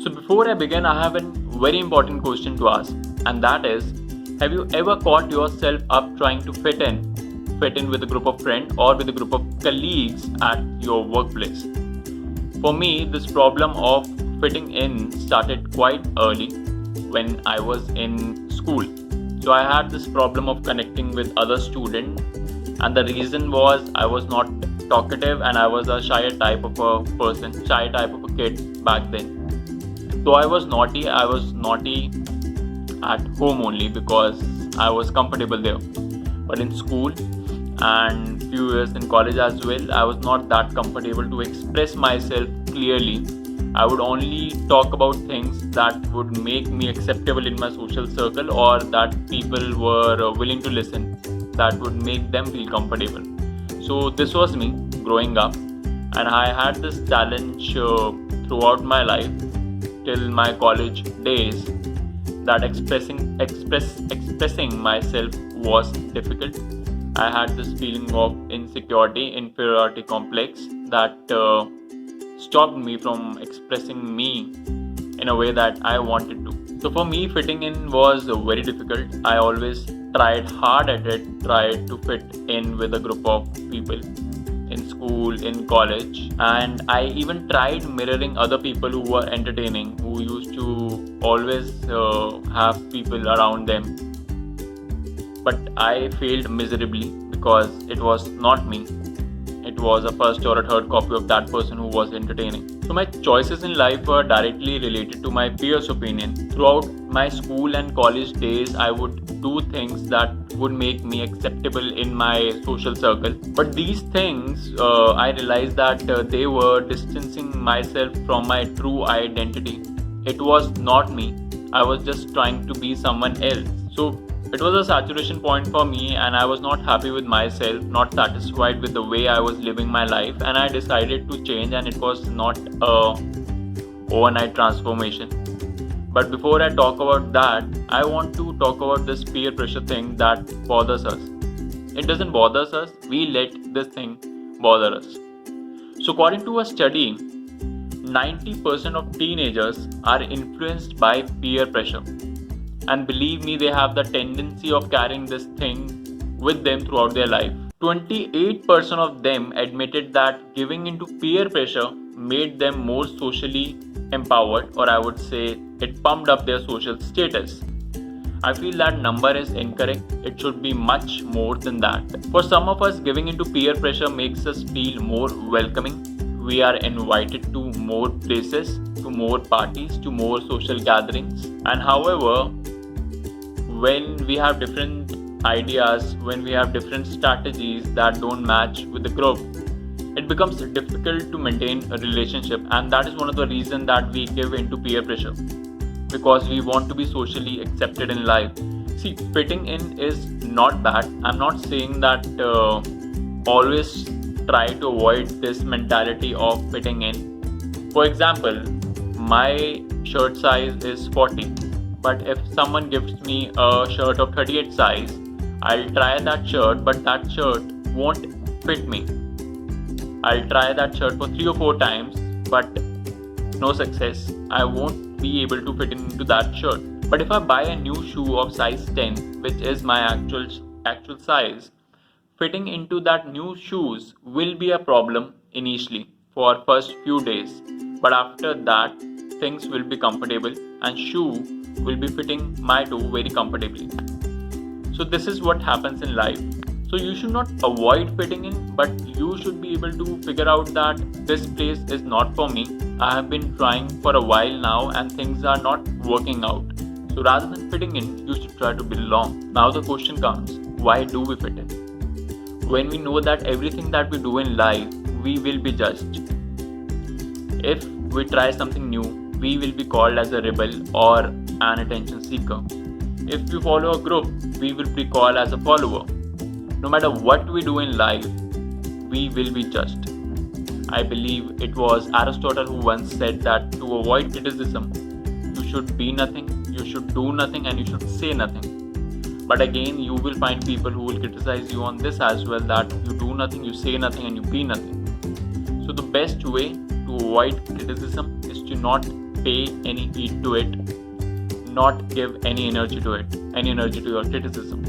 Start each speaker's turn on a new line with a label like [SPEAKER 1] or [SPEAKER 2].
[SPEAKER 1] So before I begin, I have a very important question to ask, and that is, have you ever caught yourself up trying to fit in with a group of friends or with a group of colleagues at your workplace? For me, this problem of fitting in started quite early when I was in school. So I had this problem of connecting with other students, and the reason was I was not talkative and I was a shy type of a person, shy type of a kid back then. So I was naughty at home only because I was comfortable there. But in school and few years in college as well, I was not that comfortable to express myself clearly. I would only talk about things that would make me acceptable in my social circle or that people were willing to listen, that would make them feel comfortable. So this was me growing up, and I had this challenge throughout my life till my college days, that expressing myself was difficult. I had this feeling of insecurity, inferiority complex that stopped me from expressing me in a way that I wanted to. So for me, fitting in was very difficult. I always tried hard at it, tried to fit in with a group of people in school, in college, and I even tried mirroring other people who were entertaining, who used to always have people around them. But I failed miserably because it was not me. It was a first or a third copy of that person who was entertaining. So my choices in life were directly related to my peers' opinion. Throughout my school and college days, I would do things that would make me acceptable in my social circle. But these things, I realized that they were distancing myself from my true identity. It was not me. I was just trying to be someone else. So it was a saturation point for me, and I was not happy with myself, not satisfied with the way I was living my life, and I decided to change, and it was not a overnight transformation. But before I talk about that, I want to talk about this peer pressure thing that bothers us. It doesn't bother us, we let this thing bother us. So according to a study, 90% of teenagers are influenced by peer pressure. And believe me, they have the tendency of carrying this thing with them throughout their life. 28% of them admitted that giving into peer pressure made them more socially empowered, or I would say it pumped up their social status. I feel that number is incorrect. It should be much more than that. For some of us, giving into peer pressure makes us feel more welcoming. We are invited to more places, to more parties, to more social gatherings. And however, when we have different ideas, when we have different strategies that don't match with the group, it becomes difficult to maintain a relationship, and that is one of the reasons that we give into peer pressure, because we want to be socially accepted in life. See, fitting in is not bad. I'm not saying that always try to avoid this mentality of fitting in. For example, my shirt size is 40, but if someone gives me a shirt of 38 size, I'll try that shirt, but that shirt won't fit me. I'll try that shirt for 3 or 4 times, but no success. I won't be able to fit into that shirt. But if I buy a new shoe of size 10, which is my actual size, fitting into that new shoes will be a problem initially for first few days. But after that, things will be comfortable and shoe will be fitting my toe very comfortably. So this is what happens in life. So you should not avoid fitting in, but you should be able to figure out that this place is not for me. I have been trying for a while now and things are not working out. So rather than fitting in, you should try to belong. Now the question comes, why do we fit in? When we know that everything that we do in life, we will be judged. If we try something new, we will be called as a rebel or an attention seeker. If we follow a group, we will be called as a follower. No matter what we do in life, we will be judged. I believe it was Aristotle who once said that to avoid criticism, you should be nothing, you should do nothing, and you should say nothing. But again, you will find people who will criticize you on this as well, that you do nothing, you say nothing, and you be nothing. So the best way to avoid criticism is to not pay any heed to it, not give any energy to it, any energy to your criticism.